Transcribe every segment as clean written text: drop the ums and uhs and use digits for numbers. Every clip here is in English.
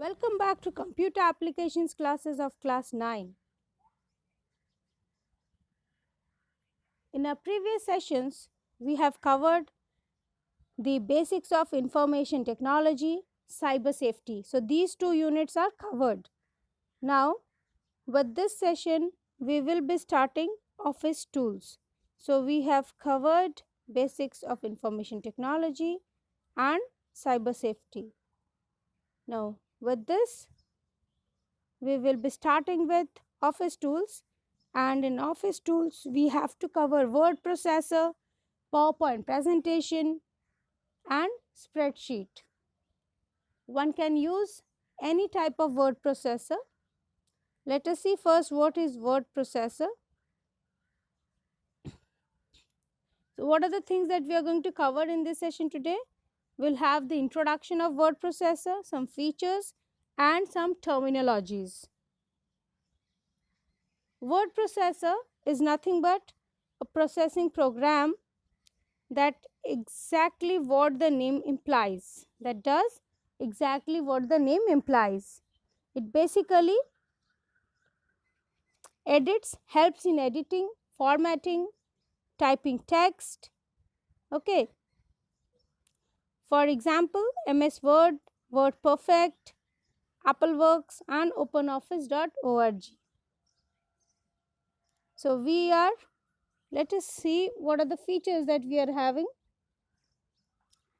Welcome back to Computer Applications classes of class 9. In our previous sessions, we have covered the basics of information technology, cyber safety. So these two units are covered. Now, with this session, we will be starting office tools. So we have covered basics of information technology and cyber safety. Now, with this, we will be starting with office tools, and in office tools we have to cover word processor, PowerPoint presentation and spreadsheet. One can use any type of word processor. Let us see first what is word processor. So what are the things that we are going to cover in this session today? We'll have the introduction of word processor, some features and some terminologies. Word processor is nothing but a processing program that exactly what the name implies. That does exactly what the name implies. It basically edits, helps in editing, formatting, typing text. Okay. For example, MS Word, WordPerfect, AppleWorks and OpenOffice.org. So let us see what are the features that we are having.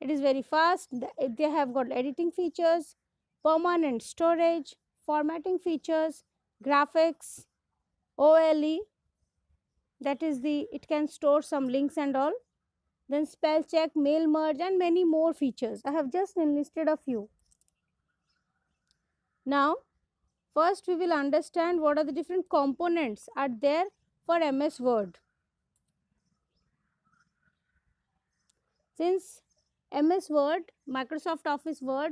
It is very fast. They have got editing features, permanent storage, formatting features, graphics, OLE, that is it can store some links and all, then spell check, mail merge and many more features. I have just enlisted a few. Now, first we will understand what are the different components are there for MS Word. Since MS Word, Microsoft Office Word,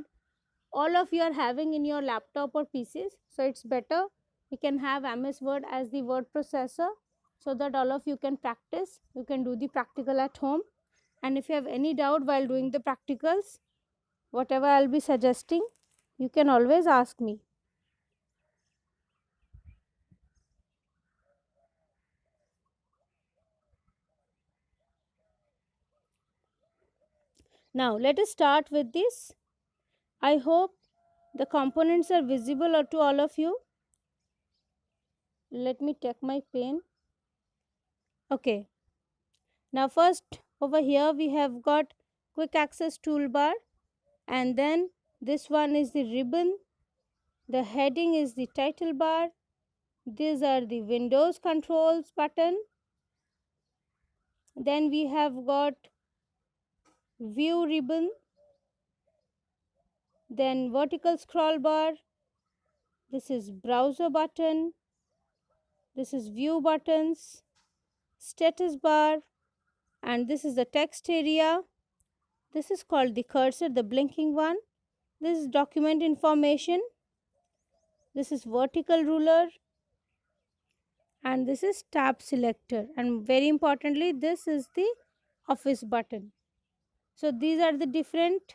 all of you are having in your laptop or PCs, so it's better we can have MS Word as the word processor so that all of you can practice. You can do the practical at home, and if you have any doubt while doing the practicals, whatever I'll be suggesting, you can always ask me. Now let us start with this. I hope the components are visible to all of you. Let me take my pen. Okay. Now first over here we have got quick access toolbar, and then this one is the ribbon, the heading is the title bar, these are the Windows controls button, then we have got view ribbon, then vertical scroll bar, this is browser button, this is view buttons, status bar, and this is the text area. This is called the cursor, the blinking one. This is document information, this is vertical ruler, and this is tab selector, and very importantly this is the office button. So these are the different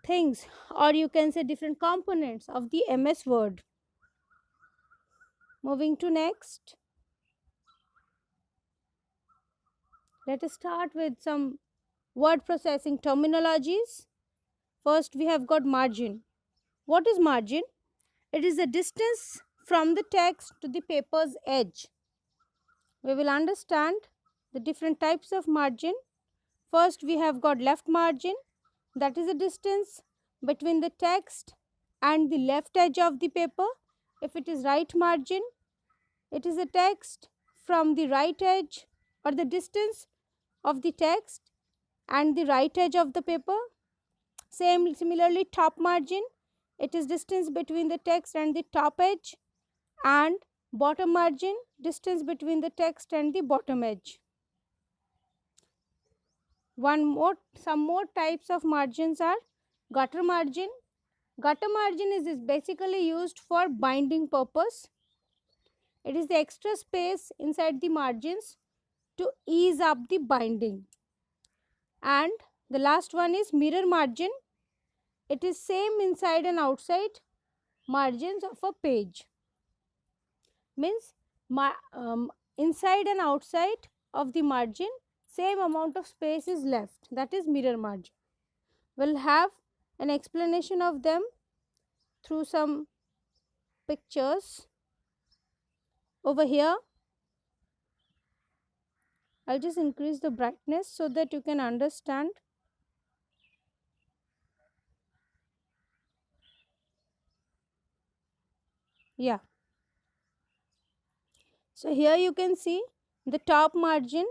things, or you can say different components of the MS Word. Moving to next, let us start with some word processing terminologies. First we have got margin. What is margin? It is the distance from the text to the paper's edge. We will understand the different types of margin. First we have got left margin, that is the distance between the text and the left edge of the paper. If it is right margin, it is the text from the right edge or the distance of the text and the right edge of the paper. Similarly, top margin, it is distance between the text and the top edge, and bottom margin, distance between the text and the bottom edge. Some more types of margins are gutter margin. Gutter margin is basically used for binding purpose. It is the extra space inside the margins to ease up the binding. And the last one is mirror margin. it is same inside and outside margins of a page. Means inside and outside of the margin same amount of space is left, that is mirror margin. We'll have an explanation of them through some pictures over here. I'll just increase the brightness so that you can understand. Yeah, so here you can see the top margin.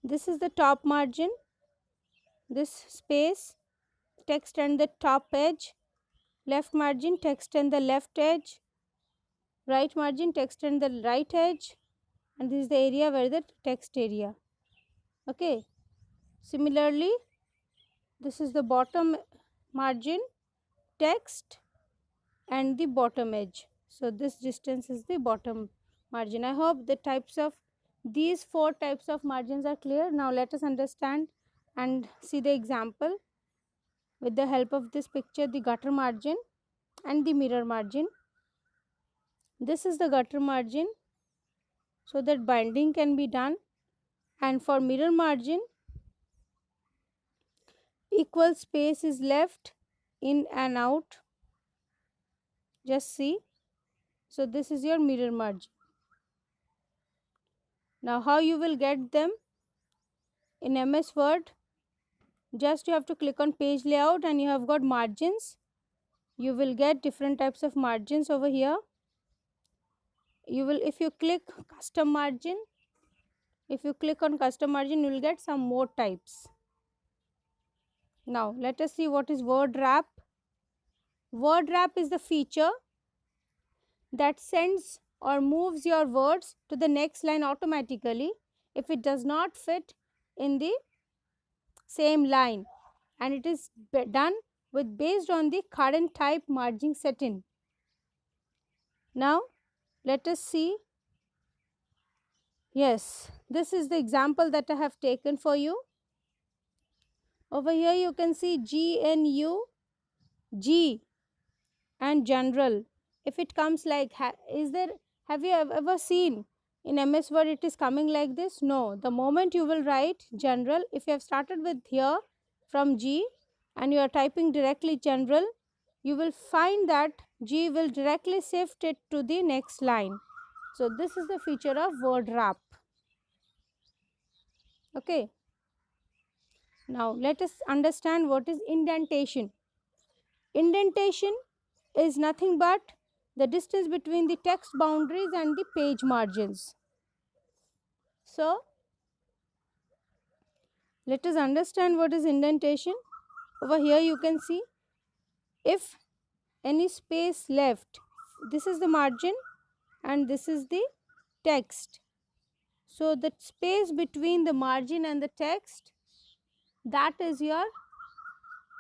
This is the top margin, this space, text and the top edge. Left margin, text and the left edge. Right margin, text and the right edge. And this is the area where the text area. Okay, similarly this is the bottom margin, text and the bottom edge. So this distance is the bottom margin. I hope the types of these 4 types of margins are clear. Now let us understand and see the example with the help of this picture, the gutter margin and the mirror margin. This is the gutter margin so that binding can be done, and for mirror margin equal space is left in and out. Just see. So this is your mirror margin. Now how you will get them in MS Word? Just you have to click on page layout and you have got margins. You will get different types of margins over here. You will, if you click custom margin, if you click on custom margin, you will get some more types. Now let us see what is word wrap. Word wrap is the feature that sends or moves your words to the next line automatically if it does not fit in the same line, and it is done with based on the current type margin set in. Now let us see. Yes, this is the example that I have taken for you. Over here you can see GNU, G and general. If it comes like, have you ever seen in MS Word it is coming like this? No, the moment you will write general, if you have started with here from G and you are typing directly general, you will find that G will directly shift it to the next line. So this is the feature of word wrap. Okay. Now let us understand what is indentation. Indentation is nothing but the distance between the text boundaries and the page margins. So let us understand what is indentation. Over here you can see if any space left, this is the margin and this is the text. So the space between the margin and the text, that is your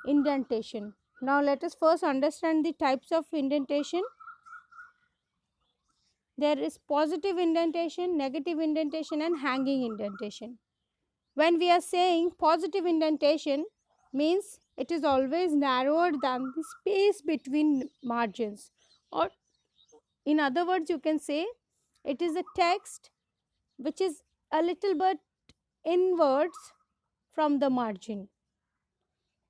indentation. Now let us first understand the types of indentation. There is positive indentation, negative indentation and hanging indentation. When we are saying positive indentation, means it is always narrower than the space between margins, or in other words you can say it is a text which is a little bit inwards from the margin.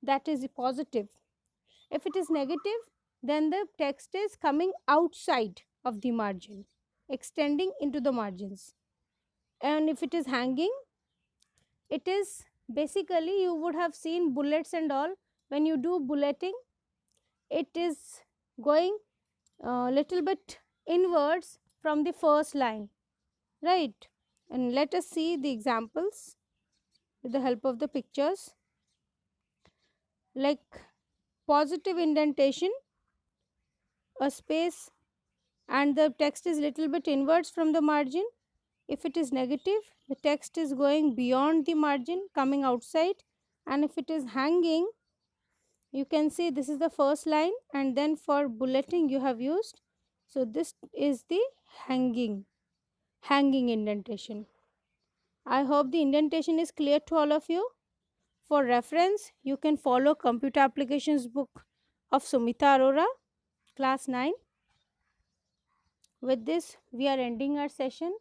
That is positive. If it is negative, then the text is coming outside of the margin, extending into the margins. And if it is hanging, it is basically, you would have seen bullets and all. When you do bulleting, it is going a little bit inwards from the first line, right? And let us see the examples with the help of the pictures. Like positive indentation, a space and the text is little bit inwards from the margin. If it is negative, the text is going beyond the margin, coming outside. And if it is hanging, you can see this is the first line, and then for bulleting you have used. So this is the hanging indentation. I hope the indentation is clear to all of you. For reference, you can follow Computer Applications book of Sumita Arora, class 9. With this, we are ending our session.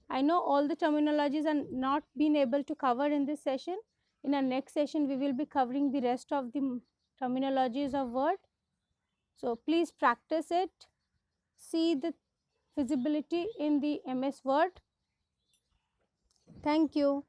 I know all the terminologies are not been able to cover in this session. In our next session, we will be covering the rest of the terminologies of Word. So please practice it. See the feasibility in the MS Word. Thank you.